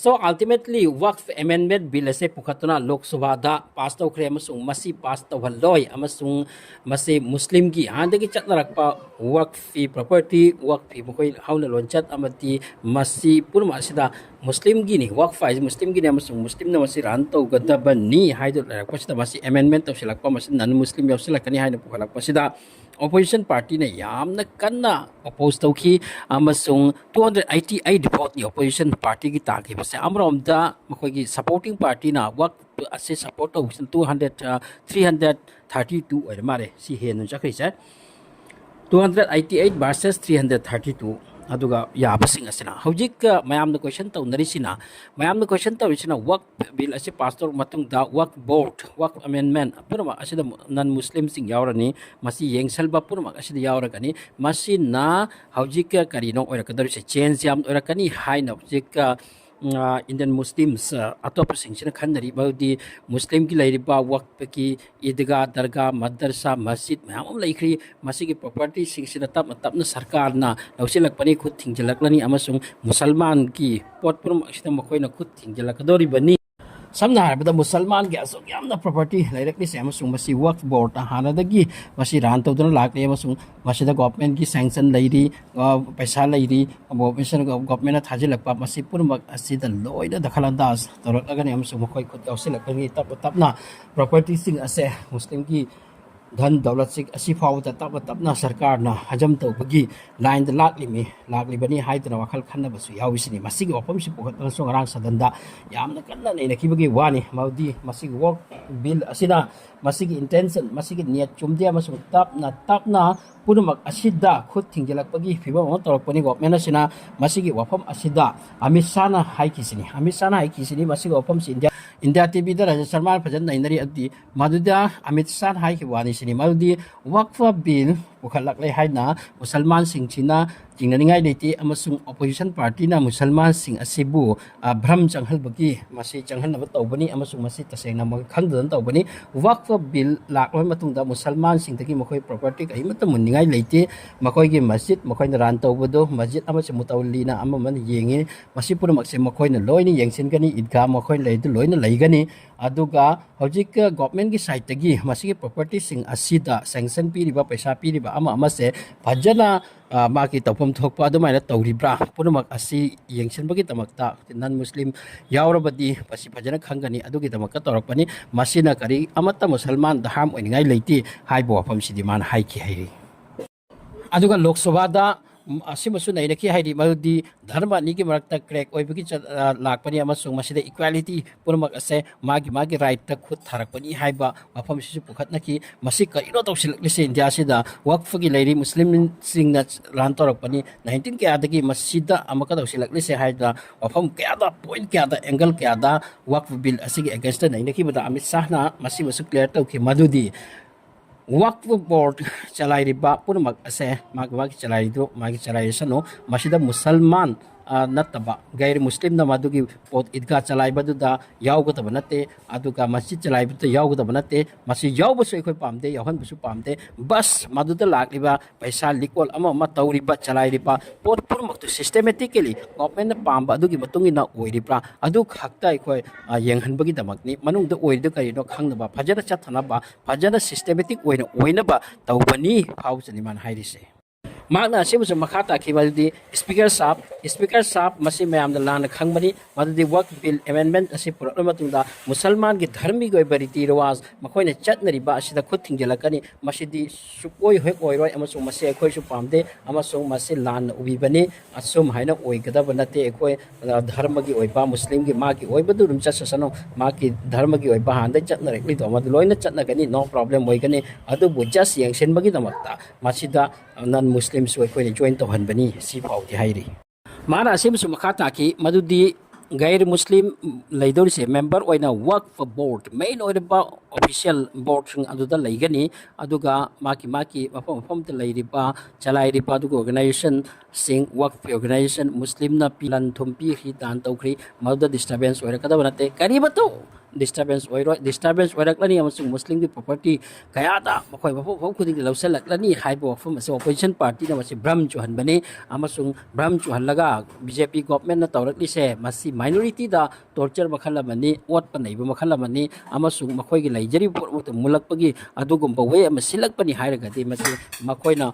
So ultimately Waqf Amendment Bill ase pukhatuna Lok Sabha da pass tawkhre amasung masi pass tawhalloi amasung masi Muslim gi handagi chatnarakpa Waqf property Waqf mokoi hauna lonchat amati masi purma asida Muslim gi ni Waqf is Muslim gi ni amasung Muslim na masi ran tawgadabani haidu lakpasida masi amendment tawsilakpa masi non Muslim yawsilakani haina pukhalakpasida opposition party na yamna kanna oppose tawki amasung 288 vote ni opposition party gi taki base amromda makoi gi supporting party na Waqf ase support to 332 oir mare si henu chakri cha 288 versus 332 aduga yabasing asina hojik mayamna question tawnarisina mayamna question tawisina Waqf bill ase pastor matung da Waqf board Waqf amendment purma asida non muslim sing yawrani masi yengsalba purma asida yawragani masi na hojik karino oirakadari se change yam oirakani haina hojik Indian Muslims atop singchina khandari baudi Muslim ki lairiba Waqf ki idga darga madrasa masjid mayam laikri masigi property singchina tapna sarkar na lausilakpani khut thingjalakani amasung musalman ki potpurum asida makoina khut thingjalakadori bani samna harabada musalman gi asok yamna property lairakni se amasung masi Waqf board hanadagi masi ran tawduna lakle amasung masida government ki sanction lairi paisa lairi obmission government na thajilakpa masi purmak asida loida dakhalandas tawrakagani amasung makoi khut yawsilakani tapna property sing ase Muslim ki धन दौलत से असी फाउदा तब तबना सरकार ना हजम तौबगी line the लागली बनी हाइतना वखल खन्नबसु याविसनी मसिगी वफम सि पोखतना सोंगरांग सदनदा यामना कन्ना नेनखिबगी वानी मौदी मसिगी वर्क बिल असिना मसिगी इंटेंशन मसिगी नियत चुमदे अमसु तपना पुनमक असिदा खुद थिंगलकपगी फिबम तौरपनी गवर्नमेंट असिना मसिगी वफम असिदा अमित शाह ना हाइकिसिनी मसिगी वफम सि इंडिया टीवी दा राजा शर्मा फजन नैनरी अदी मदुदा अमित शाह हाइकि वानी सिनी मदुदी वक्फ बिल पुखलकले हाइना मुसलमान सिंगचिना चिंगनिंगाई लेते अमसुंग opposition party na musalman sing asibu भ्रम चंगहलबगी मसी चंगहनब तौबनी अमसुंग मसी तसेंगना म खंगदन तौबनी वक्फ बिल लाखलोय मतुंगदा मुसलमान सिंगदगी मखोय प्रॉपर्टी कहि मत मुनिंगाई लेते मखोय गी मस्जिद मखोय रान तौबदो मस्जिद अमसे मुतौलीना अममन येंगे मसी पुरमक्से मखोय न लोयनि येंसिनगनी ईदगा मखोय लेदु लोयन लेगनी अदुगा हजिक गवर्नमेंट की साइड तगी मसी प्रॉपर्टी सिंग असिदा सैंक्शन पीरिबा पैसा पीरिबा अमा अमसे फजना माकी तौफम थोकपा अदुमाइना तौरिब्रा पुरमक असि येंसिनबगी तमक्ता नन मुस्लिम यावरबदी पसी फजना खंगनी अदुगी तमक्का तौरकपनी मसीना करी अमत्ता मुसलमान दहाम ओइनिंगाई लेति हाइबो वफम सिदि मान हाइखि हाइरि अदुगा लोकसभा दा असिमसु नैनखि हाइरि मदुदी धर्म निगी मरक्ता क्रैक ओइबगी लाकपनी अमसुंग मसिदा इक्वालिटी पुरमक असे मागी राइट ता खुद थारकपनी हाइबा वफम सिसु पुखतनखि मसि करिनो तौसिलक्लिसे इंडिया सिदा वक्फ की लेरि मुस्लिम सिंगना रान तौरकपनी 19 के आदगी मसिदा अमका तौसिलक्लिसे हाइदा वफम क्यादा पॉइंट क्यादा एंगल क्यादा वक्फ बिल असिगी अगेंस्ट नैनखि बदा अमित शाह ना मसि मसु क्लियर तौखि मदुदी वक्फ बोर्ड चलाइरिबा पुनमक असे मागी चलाइदो मागी चलाइसनो मसिदा मुसलमान नत्तबा गैर मुस्लिम न मदुगी पोत ईदगा चलाइबदुदा यावगतब नते अदुगा मस्जिद चलाइबदुदा यावगतब नते मसि यावबसु एखोय पामदे यावहनबसु पामदे बस मदुदा लाक्लिबा पैसा लिकोल अमा तौरिबा चलाइरिबा पोत पुरमक्तु सिस्टेमेटिकली गवर्नमेंट पामबा अदुगी मतुंगिना ओइरिब्रा अदु खक्ता एखोय येंहनबगी दमकनी मनुंगदा ओइरिदो करिनो खंगनबा फजना चथनबा फजना सिस्टेमेटिक ओइनबा तौबनी फाउजनी मान हाइरिसे मागना असिमसु मखा ताखिबदि स्पीकर साहब मसि मयाम लाना खंगबनी मदुदि वक्फ बिल अमेंडमेंट असि पुरक्ल मतुंदा मुसलमान की धर्मी गय बरिति रिवाज मखोयने चटनरिबा असिदा खुद थिंगलकनी मसिदि सुकोय होय ओइरोय अमसु मसि अखोयसु पामदे अमसु मसि लान उबिबनी असुम हाइना ओइगदब नते अखोय धर्म की ओइबा मुस्लिम की मागी ओइबदु रुम चससनो मागी धर्म की ओइबा हांदे चटनरेकलि तो मदु लोइना चटनगनी नो प्रॉब्लम ओइगनी अदुबु जस्ट यंगसेनबगी दमक्ता मसिदा नन मुस्लिम सोइखोयने जॉइन तौहनबनी सि फाउति हाइरि माना असिमसु मखा ताखि मदुदि गैर मुस्लिम लेदोरिसे मेंबर ओइना वक्फ बोर्ड मेन ओइरबा ऑफिशियल बोर्ड सिंग अदुदा लेगनी अदुगा माकी मफम मफम त लेरिबा चलाइरिबा अदुगा ऑर्गेनाइजेशन सिंग वक्फ ऑर्गेनाइजेशन मुस्लिम ना पिलन थुमपी हि दान तौखरि मदुदा disturbance ओइरकदब नते करिबतो disturbance oiroi disturbance oiraklani amasung muslim gi property kaya da makoi mafu khuding lausalakani haibo wafum ase opposition party na masi bram chu hanbani amasung bram chu hanlaga BJP government na tawrakli se masi minority da torture makhala mani ot panai ba makhala mani amasung makoi gi laijari mulakpagi adugum ba we amasilakpani hairaga di masi makoi na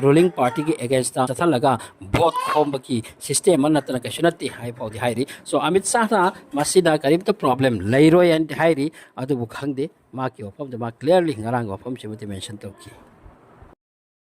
ruling party gi against ta thalaga vote khombaki system anatana kasunati hai paudi hairi so Amit Shah na masida karib the problem lairoi and hairi adu bukhangde ma ki opam de ma clearly ngarang opam chimati mention to ki